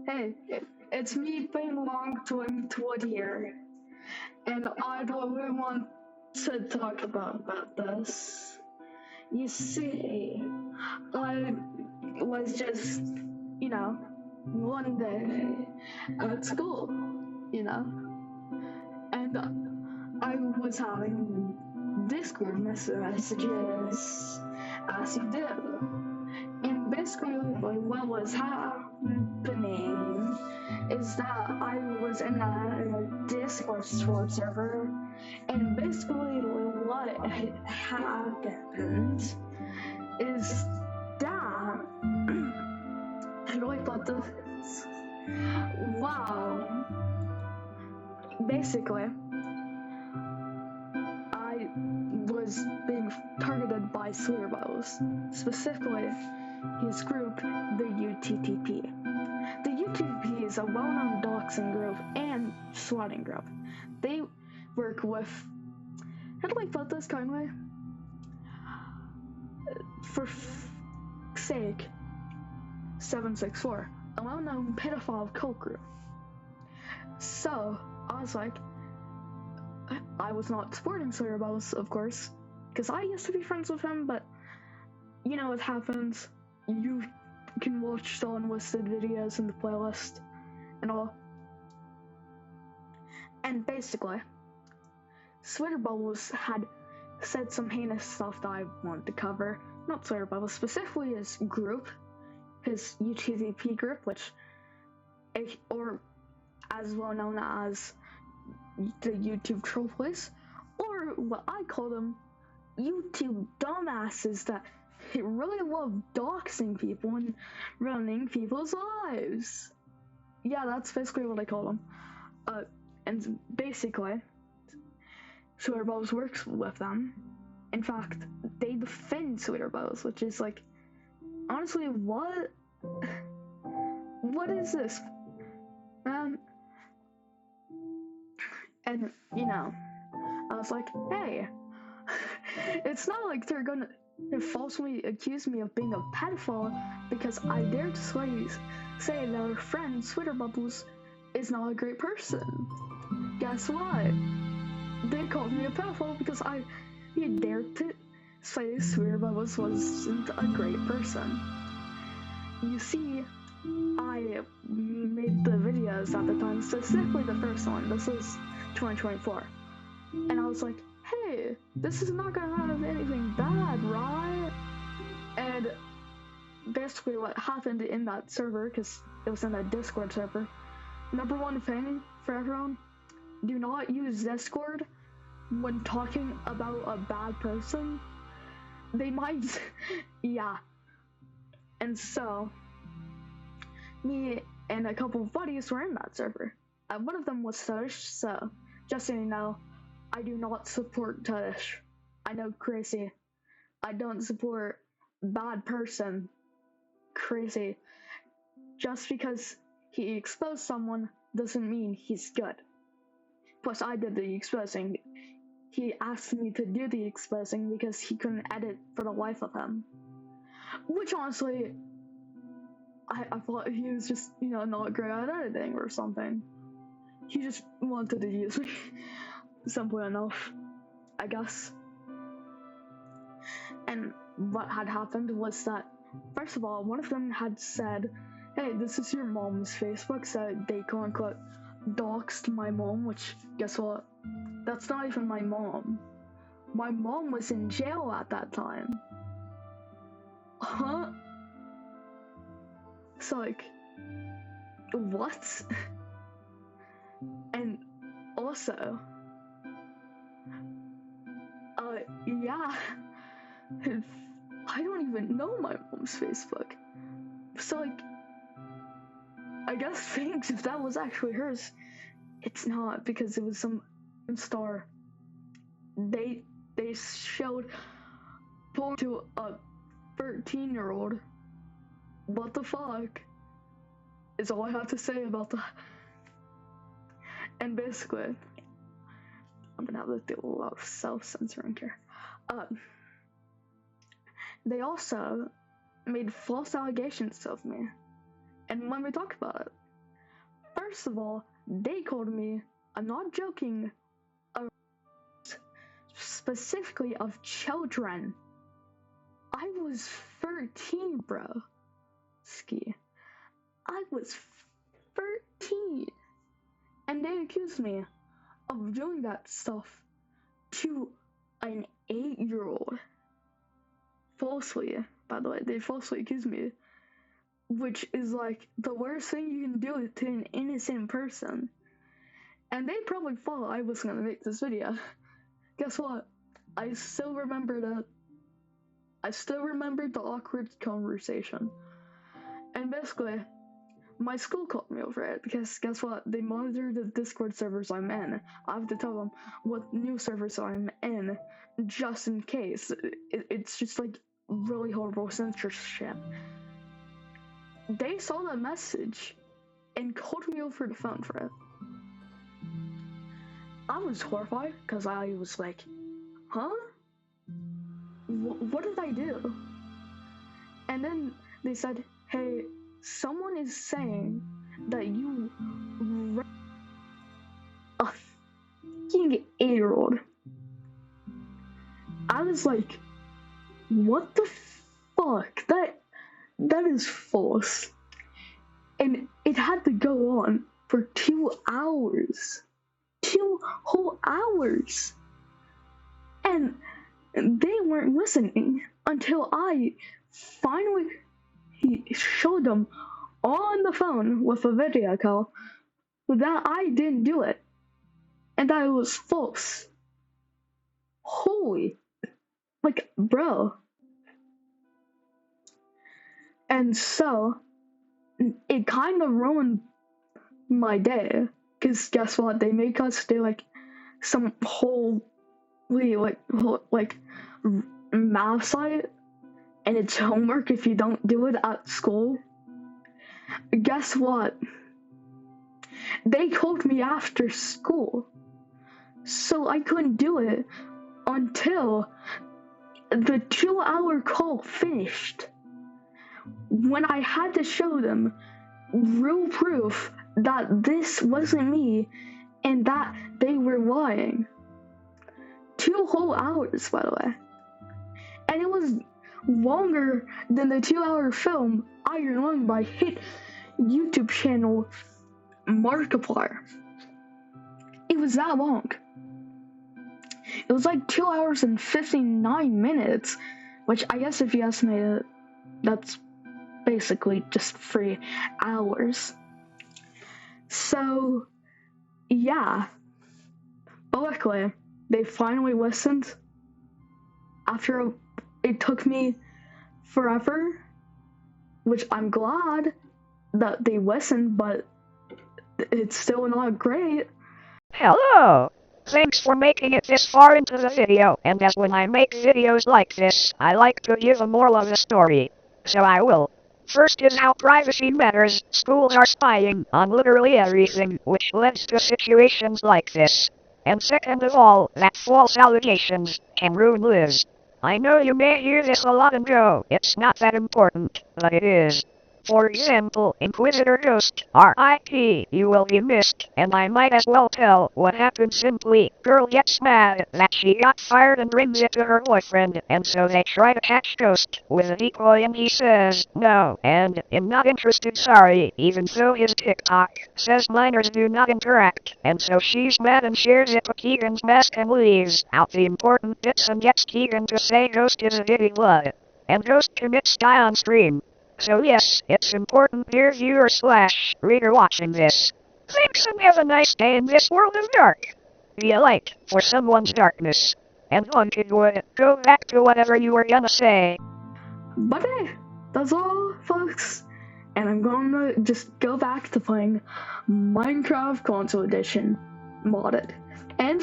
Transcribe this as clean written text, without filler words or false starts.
Hey, it's me, Bing Long, doing Todd here, and I don't really want to talk about this. You see, I was just, one day at school, and I was having Discord messages, as you do. And basically, what was happening is that I was in a Discord server, and basically, what happened is that I really thought this. Wow. Basically, I was being targeted by Sweeterbubbles, specifically his group, the UTTP. The UTTP is a well-known doxing group and swatting group. They work with, how do I put this kindly? For sake, 764, a well-known pedophile cult group. So, I was like, I was not supporting Sweeterbubbles, of course, because I used to be friends with him, but you know what happens. You can watch the unlisted videos in the playlist and all. And basically, Sweeterbubbles had said some heinous stuff that I wanted to cover. Not Sweeterbubbles, specifically his group, his UTVP group, which, or as well known as the YouTube troll police, or what I call them, YouTube dumbasses that really love doxing people and ruining people's lives. Yeah, that's basically what I call them. And basically, Sweeterbubbles works with them. In fact, they defend Sweeterbubbles, which is like, honestly, what is this? And I was like, hey, it's not like they're gonna falsely accuse me of being a pedophile because I dare to say that our friend Sweeterbubbles is not a great person. Guess what? They called me a pedophile because I dared to say Sweeterbubbles wasn't a great person. You see, I made the videos at the time, specifically the first one. This is 2024. And I was like, hey, this is not gonna have anything bad, right? And basically what happened in that server, because it was in that Discord server, number one thing for everyone, do not use Discord when talking about a bad person. They might, yeah. And so, me and a couple of buddies were in that server. One of them was Tush, so just so you know, I do not support Tush. I know, crazy. I don't support bad person. Crazy. Just because he exposed someone doesn't mean he's good. Plus, I did the exposing. He asked me to do the exposing because he couldn't edit for the life of him. Which honestly, I thought he was just, not great at editing or something. He just wanted to use me. Simple enough, I guess. And what had happened was that, first of all, one of them had said, hey, this is your mom's Facebook, so they quote-unquote doxed my mom, which, guess what? That's not even my mom. My mom was in jail at that time. Huh? So, like, what? And also, yeah, I don't even know my mom's Facebook. So, like, I guess thanks if that was actually hers. It's not, because it was some star. They showed porn to a 13-year-old. What the fuck? Is all I have to say about that. And basically, I'm gonna have to do a lot of self-censoring here. They also made false allegations of me And when we talk about it, first of all, they called me, I'm not joking, specifically of children. I was 13, bro. Ski. I was 13. And they accused me of doing that stuff to an 8-year-old. Falsely, by the way, they falsely accused me. Which is like the worst thing you can do to an innocent person. And they probably thought I was gonna make this video. Guess what? I still remember that. I still remember the awkward conversation. And basically, my school called me over it because guess what? They monitor the Discord servers I'm in. I have to tell them what new servers I'm in just in case. It's just like really horrible censorship. They saw that message and called me over the phone for it. I was horrified because I was like, huh? What did I do? And then they said, hey, someone is saying that you a fucking 8-year-old. I was like, what the fuck? That is false. And it had to go on for 2 hours. 2 whole hours. And they weren't listening until I finally showed them on the phone with a video call that I didn't do it. And that it was false. Holy. Like, bro. And so, it kind of ruined my day. Because guess what? They make us do, like, some whole math site. And it's homework if you don't do it at school. Guess what? They called me after school. So I couldn't do it until the 2-hour call finished. When I had to show them real proof that this wasn't me and that they were lying. 2 whole hours, by the way. And it was longer than the 2-hour film Iron Lung by hit YouTube channel Markiplier. It was that long. It was like 2 hours and 59 minutes, which I guess if you estimate it, that's basically just 3 hours. So, yeah. But luckily, they finally listened. After it took me forever, which I'm glad that they listened, but it's still not great. Hello! Thanks for making it this far into the video, and as when I make videos like this, I like to give a moral of the story. So I will. First is how privacy matters. Schools are spying on literally everything, which leads to situations like this. And second of all, that false allegations can ruin lives. I know you may hear this a lot and go, it's not that important, but it is. For example, Inquisitor Ghost, R.I.P., you will be missed, and I might as well tell what happened simply. Girl gets mad that she got fired and brings it to her boyfriend, and so they try to catch Ghost with a decoy and he says no, and I'm not interested, sorry, even though his TikTok says minors do not interact, and so she's mad and shares it to Keegan's mask and leaves out the important bits and gets Keegan to say Ghost is a ditty blood, and Ghost commits die on stream. So yes, it's important dear viewer/reader watching this. Thanks and have a nice day in this world of dark. Be a light for someone's darkness. And Haunted Wood, go back to whatever you were gonna say. But hey, that's all, folks. And I'm gonna just go back to playing Minecraft Console Edition modded. And